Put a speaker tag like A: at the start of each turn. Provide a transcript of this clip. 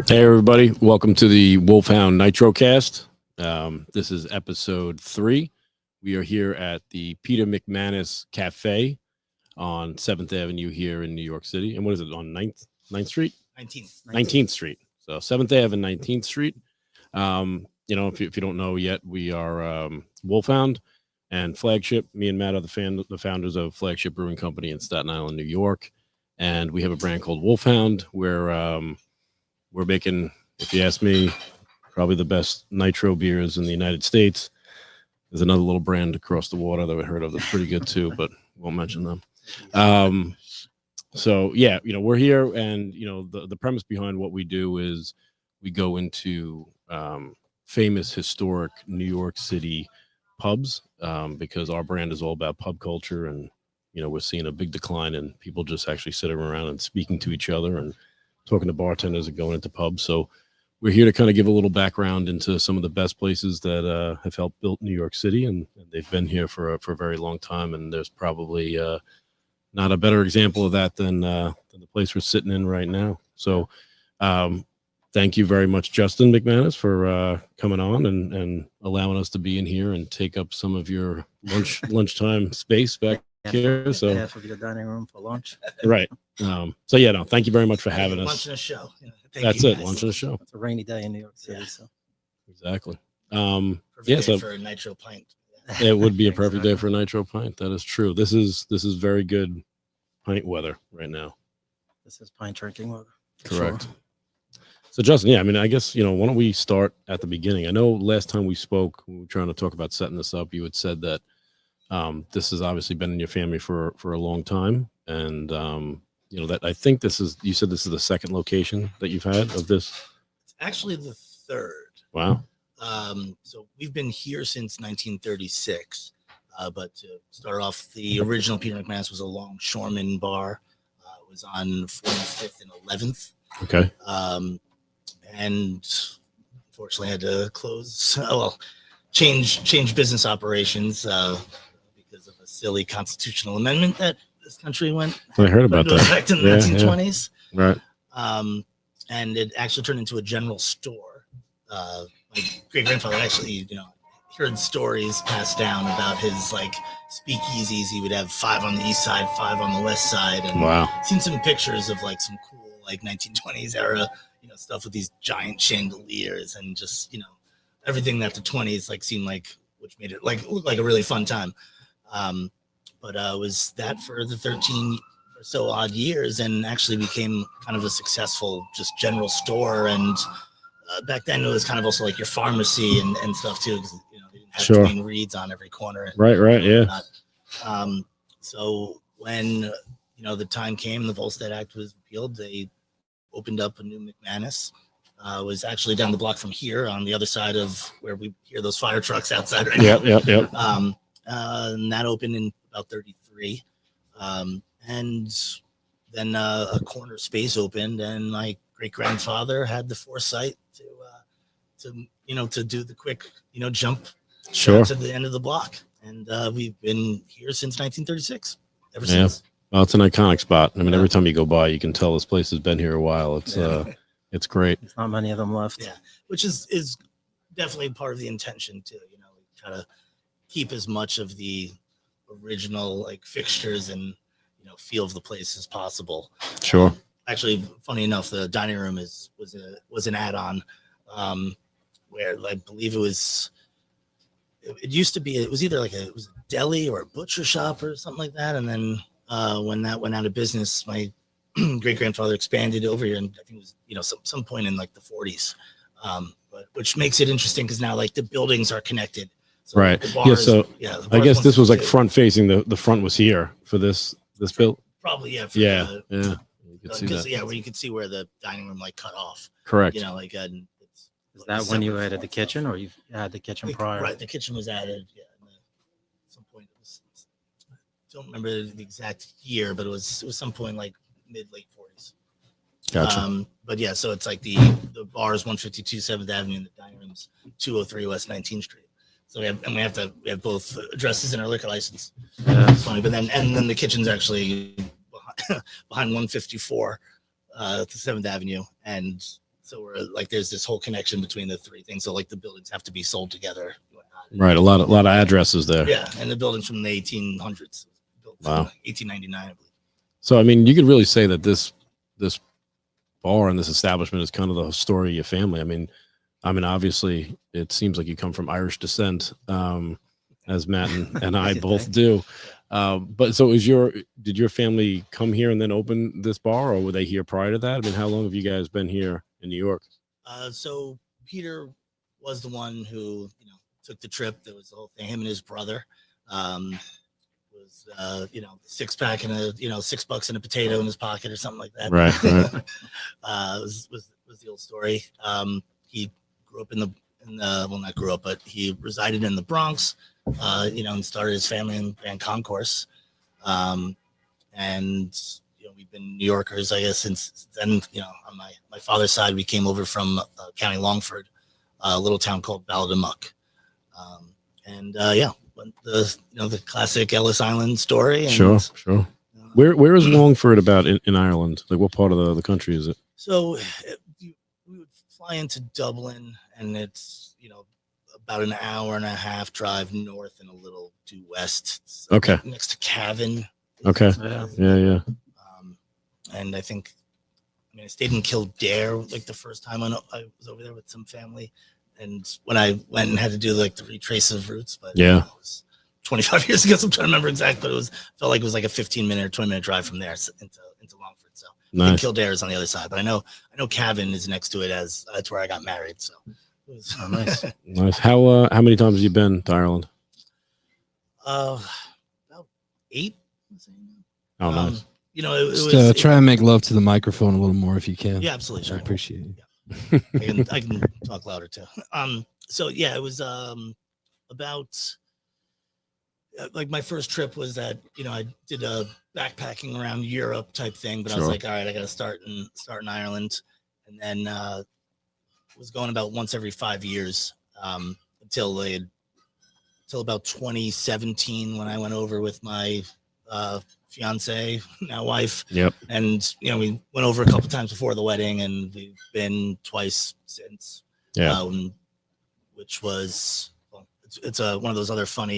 A: Hey everybody, welcome to the Wolfhound NitroCast. This is episode 3. We are here at the Peter McManus Cafe on 7th Avenue here in New York City. And what is it, on 9th Street? 19th Street. So 7th Ave and 19th Street. If you don't know yet, we are Wolfhound and Flagship. Me and Matt are the founders of Flagship Brewing Company in Staten Island, New York. And we have a brand called Wolfhound where we're making, if you ask me, probably the best nitro beers in the United States. There's another little brand across the water that we heard of that's pretty good too, but won't mention them. We're here, and the premise behind what we do is we go into famous historic New York City pubs because our brand is all about pub culture, and we're seeing a big decline in people just actually sitting around and speaking to each other and talking to bartenders and going into pubs. So we're here to kind of give a little background into some of the best places that have helped build New York City, and they've been here for a very long time. And there's probably not a better example of that than the place we're sitting in right now. So thank you very much, Justin McManus, for coming on and allowing us to be in here and take up some of your lunchtime space back here. So
B: half of your dining room for lunch.
A: Right. Thank you very much for having us.
C: Lunch and a show.
A: That's it. Lunch and a show.
B: It's a rainy day in New York City, so
A: exactly.
C: Perfect day for a nitro pint.
A: It would be a perfect day for a nitro pint. That is true. This is very good pint weather right now.
B: This is pint drinking weather.
A: Correct.
B: Sure.
A: So Justin, I guess why don't we start at the beginning? I know last time we spoke, we were trying to talk about setting this up. You had said that this has obviously been in your family for a long time, and that I think you said this is the second location that you've had of this.
C: It's actually the third.
A: Wow.
C: So we've been here since 1936. But to start off, the original Peter McManus was a longshoreman bar. It was on 45th and 11th.
A: Okay.
C: And unfortunately had to close. Change business operations because of a silly constitutional amendment that this country went.
A: I heard about that.
C: Back in the 1920s.
A: Yeah. Right.
C: And it actually turned into a general store. My great grandfather actually, heard stories passed down about his speakeasies. He would have 5 on the east side, 5 on the west side, and
A: wow.
C: Seen some pictures of some cool 1920s era, stuff with these giant chandeliers and just everything that the 20s seemed which made it look like a really fun time. But it was that for the 13 or so odd years, and actually became kind of a successful just general store. And back then it was kind of also your pharmacy and stuff too, because they didn't have too many reads on every corner.
A: Right, yeah.
C: So when the time came, the Volstead Act was repealed, they opened up a new McManus. Was actually down the block from here on the other side of where we hear those fire trucks outside right now.
A: Yep.
C: And that opened in about 33. And then a corner space opened, and my great grandfather had the foresight to do the quick jump to the end of the block. And we've been here since 1936 ever since.
A: Well, it's an iconic spot. Every time you go by, you can tell this place has been here a while. It's great.
B: There's not many of them left.
C: Yeah, which is definitely part of the intention too. Try to keep as much of the original fixtures and feel of the place as possible.
A: Sure.
C: Actually, funny enough, the dining room was an add-on where I believe it used to be. It was either it was a deli or a butcher shop or something like that, and then when that went out of business, my great grandfather expanded over here, and I think it was some point in the 40s, but which makes it interesting because now the buildings are connected. So,
A: right.
C: Bars,
A: I guess this was front facing. The front was here for this build.
C: Probably
A: You could see that.
C: Where you could see where the dining room cut off.
A: Correct.
C: Is
B: that when you added the kitchen, or you had the kitchen prior?
C: Right, the kitchen was added. Yeah, at some point. I don't remember the exact year, but it was some point mid late 40s.
A: Gotcha.
C: But yeah, so it's the bar is 152 7th Avenue, and the dining room's 203 West 19th Street. So we have both addresses in our liquor license. It's funny, but then the kitchen's actually behind 154 to 7th Avenue, and So we're like, there's this whole connection between the three things. So like the buildings have to be sold together.
A: Right. A lot of addresses there.
C: Yeah, and the building's from the 1800s. Built
A: Wow.
C: in 1899, I believe.
A: So I mean, you could really say that this bar and this establishment is kind of the story of your family. I mean, obviously, it seems like you come from Irish descent, as Matt and I both do. But so did your family come here and then open this bar, or were they here prior to that? I mean, how long have you guys been here in New York?
C: So Peter was the one who, took the trip. There was the whole thing. Him and his brother was, $6-pack and $6 and a potato in his pocket or something like that.
A: Right.
C: was the old story. He grew up not grew up, but he resided in the Bronx, and started his family in Grand Concourse. And, we've been New Yorkers, I guess, since then. On my father's side, we came over from County Longford, a little town called Balladamuck. The classic Ellis Island story. And,
A: sure. Where is Longford about in Ireland? Like, what part of the country is it?
C: So we would fly into Dublin, and it's about an hour and a half drive north and a little due west. It's
A: okay.
C: Next to Cavan.
A: Okay. Yeah.
C: And I stayed in Kildare like the first time I was over there with some family. And when I went and had to do like the retrace of routes, but
A: yeah,
C: it was 25 years ago. So I'm trying to remember exactly, but felt like it was like a 15-minute or 20-minute drive from there into Longford. So nice. I think Kildare is on the other side, but I know Cavan is next to it, as that's where I got married. So it was
B: nice.
A: Nice. How many times have you been to Ireland?
C: About 8.
A: Oh, nice.
D: Just try and make love to the microphone a little more if you can.
C: Yeah, absolutely. Sure.
D: I appreciate it.
C: Yeah. I can talk louder too. So yeah, it was about like my first trip was that I did a backpacking around Europe type thing, but I was like, all right, I got to start in Ireland, and then was going about once every 5 years until about 2017 when I went over with my fiance, now wife.
A: Yep.
C: And we went over a couple times before the wedding, and we've been twice since.
A: Yeah.
C: Which was it's one of those other funny